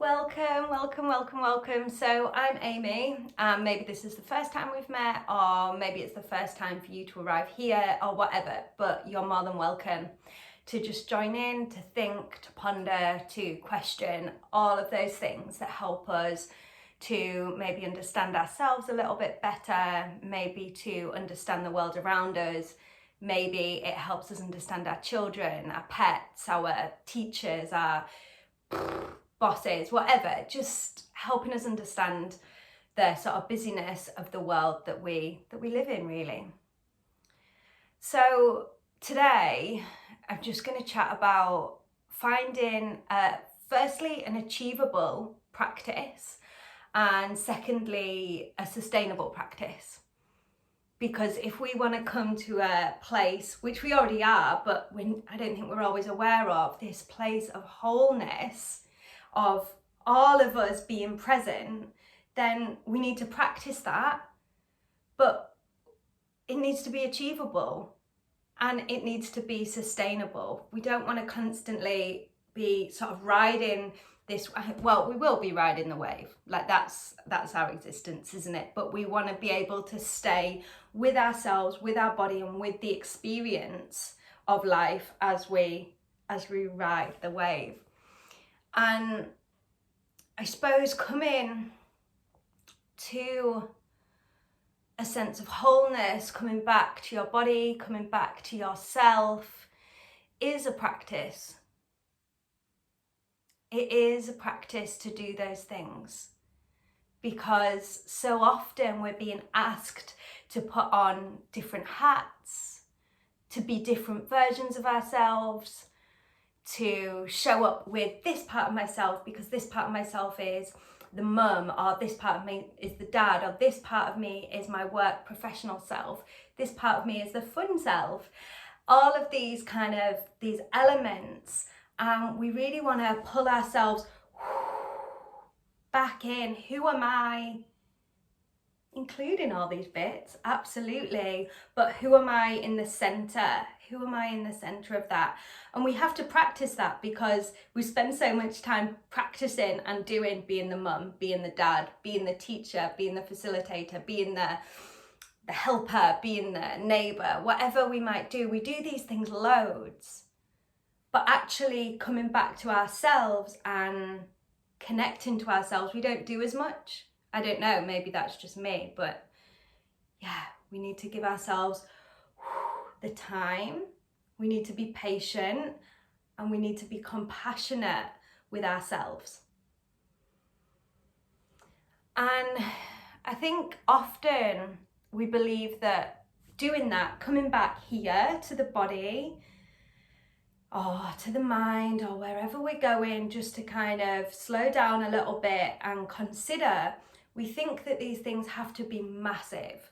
Welcome. So I'm Amy, and maybe this is the first time we've met, or maybe it's the first time for you to arrive here, or whatever, but you're more than welcome to just join in, to think, to ponder, to question, all of those things that help us to maybe understand ourselves a little bit better, maybe to understand the world around us. Maybe it helps us understand our children, our pets, our teachers, our bosses, whatever, just helping us understand the sort of busyness of the world that we live in, really. So today I'm just going to chat about finding firstly an achievable practice, and secondly a sustainable practice. Because if we want to come to a place, which we already are, but I don't think we're always aware of, this place of wholeness, of all of us being present, then we need to practice that. But it needs to be achievable and it needs to be sustainable. We don't want to constantly be sort of riding this, well, we will be riding the wave, like that's our existence, isn't it? But we want to be able to stay with ourselves, with our body, and with the experience of life as we ride the wave. And I suppose coming to a sense of wholeness, coming back to your body, coming back to yourself, is a practice. It is a practice to do those things, because so often we're being asked to put on different hats, to be different versions of ourselves, to show up with this part of myself because this part of myself is the mum, or this part of me is the dad, or this part of me is my work professional self, this part of me is the fun self. All of these elements, we really want to pull ourselves back in. Who am I? Including all these bits, absolutely, but who am I in the center? Who am I in the center of that? And we have to practice that, because we spend so much time practicing and doing, being the mum, being the dad, being the teacher, being the facilitator, being the helper, being the neighbor, whatever we might do. We do these things loads, but actually coming back to ourselves and connecting to ourselves, we don't do as much. I don't know, maybe that's just me, but yeah, we need to give ourselves the time, we need to be patient, and we need to be compassionate with ourselves. And I think often we believe that doing that, coming back here to the body, or to the mind, or wherever we're going, just to kind of slow down a little bit and consider, we think that these things have to be massive.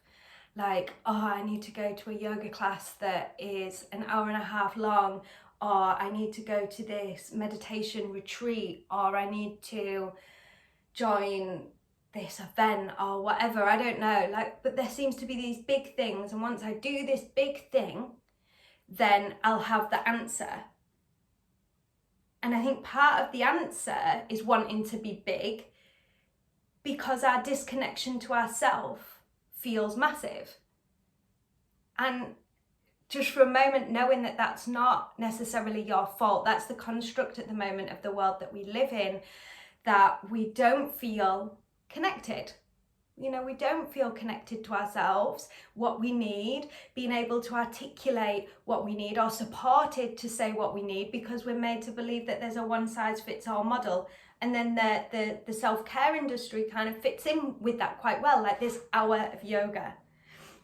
Like, I need to go to a yoga class that is an hour and a half long, or I need to go to this meditation retreat, or I need to join this event, or whatever, I don't know. But there seems to be these big things, and once I do this big thing, then I'll have the answer. And I think part of the answer is wanting to be big, because our disconnection to ourselves feels massive. And just for a moment, knowing that that's not necessarily your fault, that's the construct at the moment of the world that we live in, that we don't feel connected. We don't feel connected to ourselves, what we need, being able to articulate what we need, or supported to say what we need, because we're made to believe that there's a one-size-fits-all model. And then the self-care industry kind of fits in with that quite well, like this hour of yoga,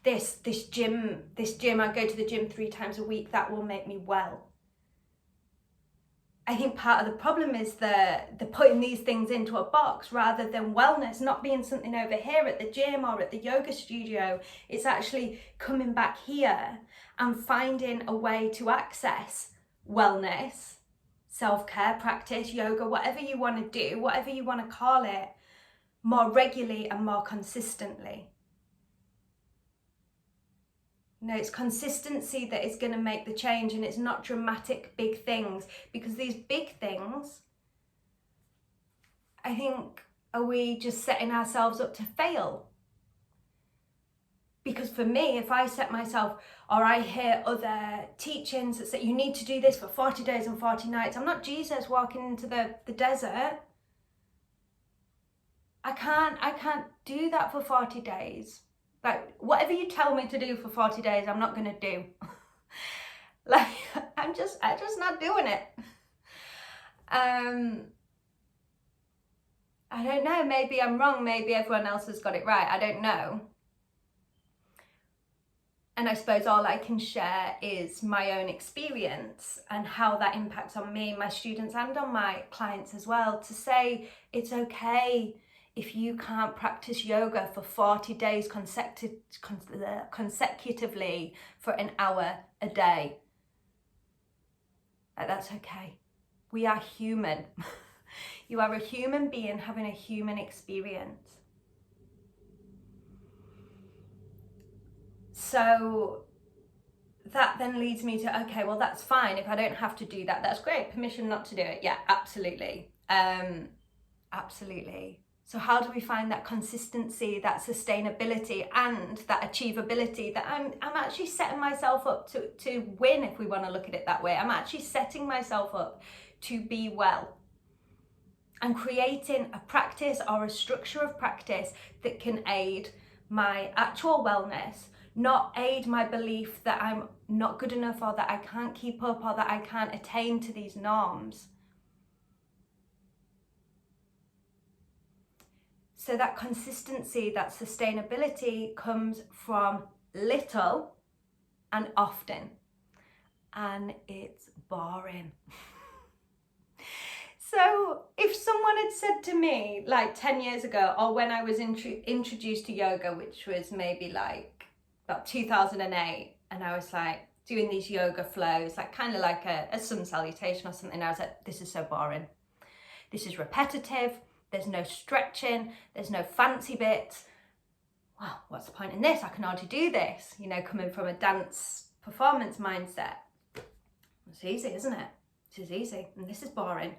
this gym, I go to the gym 3 times a week, that will make me well. I think part of the problem is the putting these things into a box, rather than wellness not being something over here at the gym or at the yoga studio. It's actually coming back here and finding a way to access wellness, self-care practice, yoga, whatever you want to do, whatever you want to call it, more regularly and more consistently. It's consistency that is going to make the change, and it's not dramatic big things, because these big things I think, are we just setting ourselves up to fail? Because for me, if I set myself, or I hear other teachings that say you need to do this for 40 days and 40 nights, I'm not Jesus walking into the desert. I can't do that for 40 days. Like, whatever you tell me to do for 40 days, I'm not going to do. Like, I'm just not doing it. I don't know, maybe I'm wrong, maybe everyone else has got it right, I don't know. And I suppose all I can share is my own experience and how that impacts on me, my students, and on my clients as well, to say it's okay if you can't practice yoga for 40 days consecutively for an hour a day. That's okay. We are human. You are a human being having a human experience. So that then leads me to, okay, well, that's fine. If I don't have to do that, that's great. Permission not to do it. Yeah, absolutely. Absolutely. So how do we find that consistency, that sustainability, and that achievability that I'm actually setting myself up to win, if we want to look at it that way. I'm actually setting myself up to be well. And creating a practice or a structure of practice that can aid my actual wellness, not aid my belief that I'm not good enough, or that I can't keep up, or that I can't attain to these norms. So that consistency, that sustainability comes from little and often. And it's boring. So if someone had said to me like 10 years ago, or when I was introduced to yoga, which was maybe like about 2008, and I was like doing these yoga flows, like kind of like a sun salutation or something, I was like, this is so boring. This is repetitive. There's no stretching. There's no fancy bits. Well, what's the point in this? I can already do this. You know, coming from a dance performance mindset. It's easy, isn't it? This is easy, and this is boring.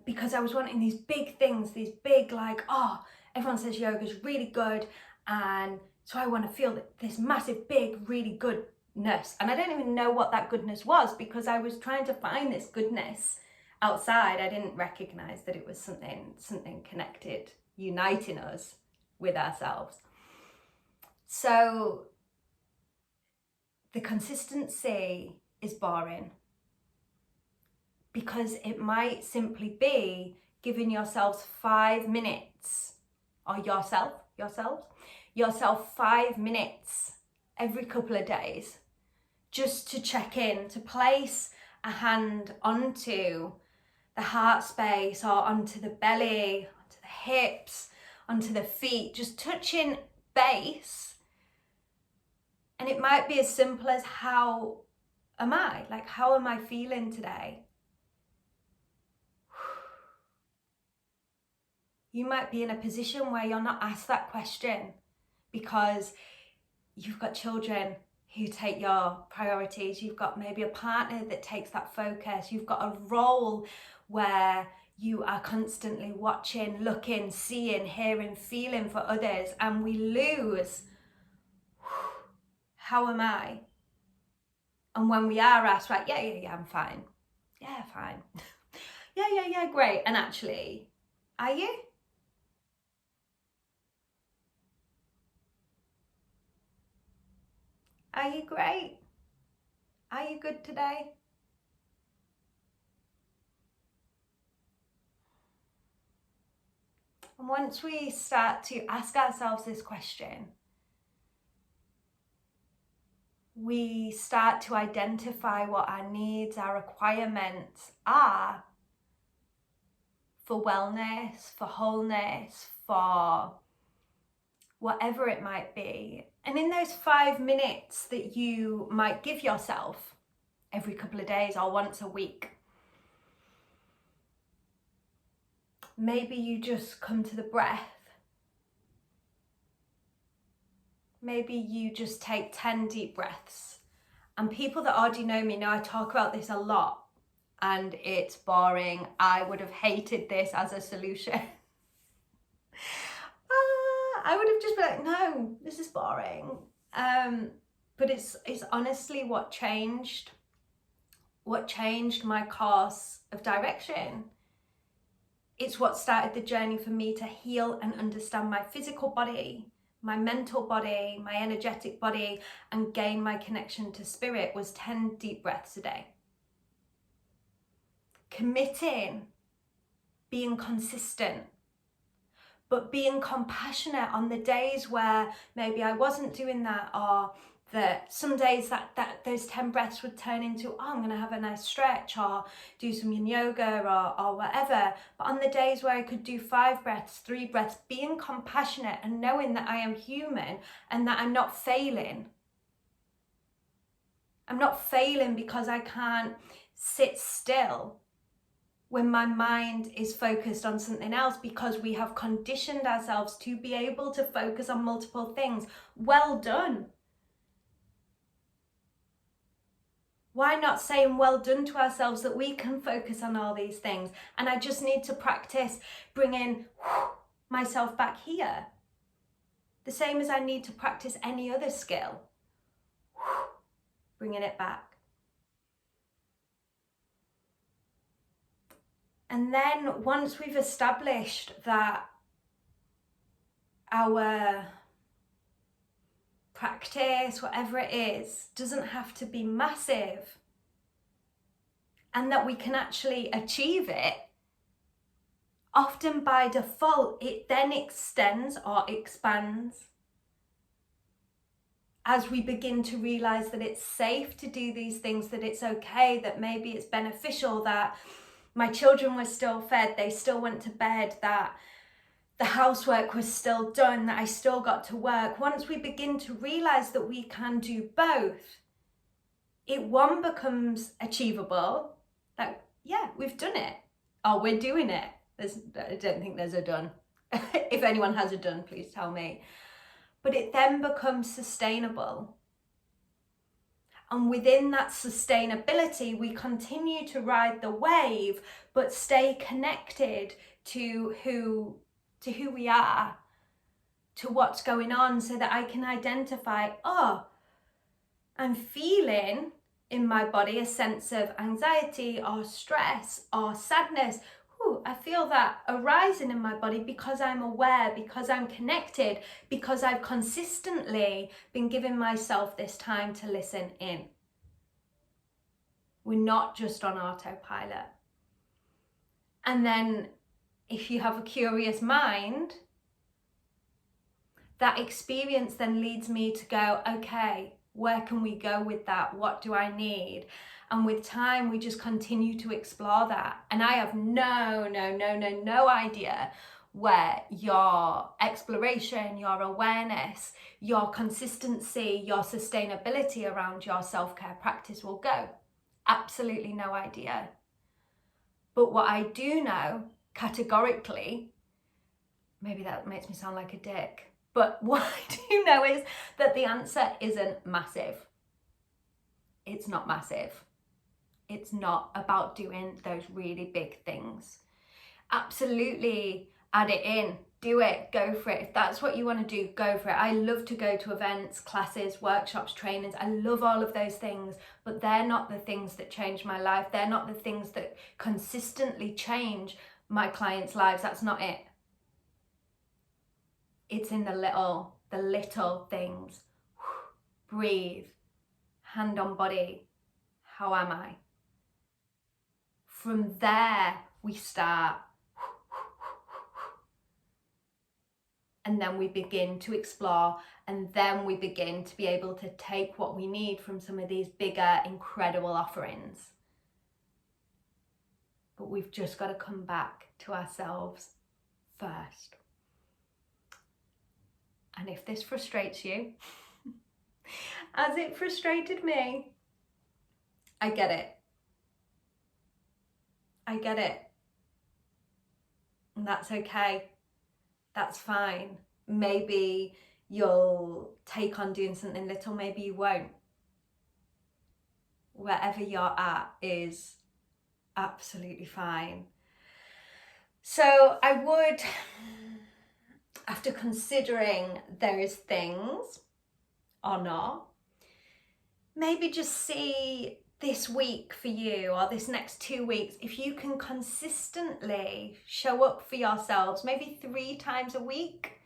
Because I was wanting these big things, these big, like, oh, everyone says yoga's really good, and so I want to feel this massive, big, really goodness. And I don't even know what that goodness was, because I was trying to find this goodness outside. I didn't recognize that it was something connected, uniting us with ourselves. So the consistency is boring, because it might simply be giving yourselves 5 minutes, or yourself 5 minutes every couple of days, just to check in, to place a hand onto the heart space, or onto the belly, onto the hips, onto the feet, just touching base. And it might be as simple as, how am I? Like, how am I feeling today? You might be in a position where you're not asked that question because you've got children who take your priorities. You've got maybe a partner that takes that focus. You've got a role where you are constantly watching, looking, seeing, hearing, feeling for others, and we lose, how am I? And when we are asked, right, yeah, I'm fine. Yeah, fine. yeah, great. And actually, are you? Are you great? Are you good today? And once we start to ask ourselves this question, we start to identify what our needs, our requirements are for wellness, for wholeness, for whatever it might be. And in those 5 minutes that you might give yourself every couple of days or once a week, maybe you just come to the breath. Maybe you just take 10 deep breaths. And people that already know me know I talk about this a lot. and it's boring. I would have hated this as a solution. I would have just been like, no, this is boring. But it's honestly what changed my course of direction. It's what started the journey for me to heal and understand my physical body, my mental body, my energetic body, and gain my connection to spirit was 10 deep breaths a day. Committing, being consistent, but being compassionate on the days where maybe I wasn't doing that, or that some days that those 10 breaths would turn into, oh, I'm gonna have a nice stretch or do some yin yoga or whatever. But on the days where I could do 5 breaths, 3 breaths, being compassionate and knowing that I am human and that I'm not failing. I'm not failing because I can't sit still when my mind is focused on something else, because we have conditioned ourselves to be able to focus on multiple things. Well done. Why not saying well done to ourselves that we can focus on all these things? And I just need to practice bringing myself back here. The same as I need to practice any other skill. Bringing it back. And then once we've established that our practice, whatever it is, doesn't have to be massive, and that we can actually achieve it, often by default, it then extends or expands as we begin to realize that it's safe to do these things, that it's okay, that maybe it's beneficial, that my children were still fed, they still went to bed, that the housework was still done, that I still got to work. Once we begin to realize that we can do both, it becomes achievable. Like, yeah, we've done it. Oh, we're doing it. I don't think there's a done. If anyone has a done, please tell me. But it then becomes sustainable. And within that sustainability, we continue to ride the wave, but stay connected to who we are, to what's going on, so that I can identify, oh, I'm feeling in my body a sense of anxiety or stress or sadness. Ooh, I feel that arising in my body because I'm aware, because I'm connected, because I've consistently been giving myself this time to listen in. We're not just on autopilot. And then if you have a curious mind, that experience then leads me to go, okay, where can we go with that? What do I need? And with time, we just continue to explore that. And I have no idea where your exploration, your awareness, your consistency, your sustainability around your self-care practice will go. Absolutely no idea. But what I do know categorically, maybe that makes me sound like a dick, but what I do know is that the answer isn't massive. It's not massive. It's not about doing those really big things. Absolutely add it in, do it, go for it. If that's what you want to do, go for it. I love to go to events, classes, workshops, trainings. I love all of those things, but they're not the things that change my life. They're not the things that consistently change my clients' lives. That's not it. It's in the little things. Breathe, hand on body. How am I? From there, we start. And then we begin to explore, and then we begin to be able to take what we need from some of these bigger, incredible offerings. But we've just got to come back to ourselves first. And if this frustrates you, as it frustrated me, I get it. I get it. And that's okay. That's fine. Maybe you'll take on doing something little, maybe you won't. Wherever you're at is absolutely fine. So I would, after considering those things or not, maybe just see this week for you, or this next 2 weeks, if you can consistently show up for yourselves, maybe 3 times a week.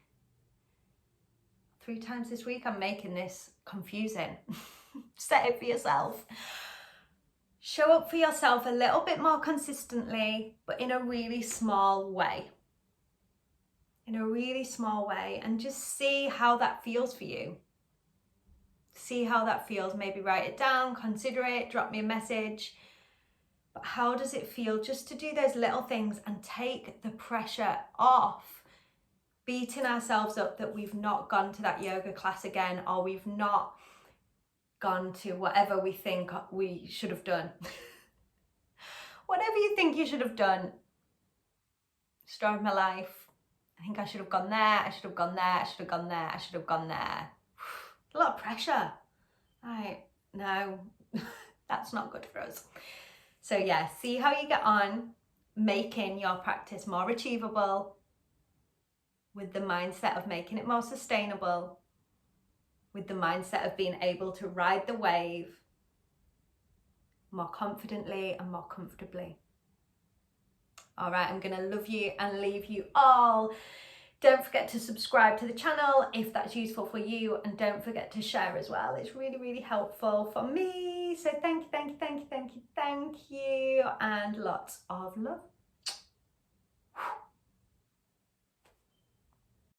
3 times this week, I'm making this confusing. Set it for yourself. Show up for yourself a little bit more consistently, but in a really small way. In a really small way, and just see how that feels for you. See how that feels. Maybe write it down, consider it, drop me a message. But how does it feel just to do those little things and take the pressure off beating ourselves up that we've not gone to that yoga class again, or we've not gone to whatever we think we should have done. Whatever you think you should have done. Story of my life. I think I should have gone there, I should have gone there, I should have gone there, I should have gone there. A lot of pressure. Right, no, that's not good for us. So yeah, see how you get on making your practice more achievable, with the mindset of making it more sustainable, with the mindset of being able to ride the wave more confidently and more comfortably. All right, I'm gonna love you and leave you all. Don't forget to subscribe to the channel if that's useful for you, and don't forget to share as well. It's really, really helpful for me. So thank you, thank you, thank you, thank you, thank you, and lots of love.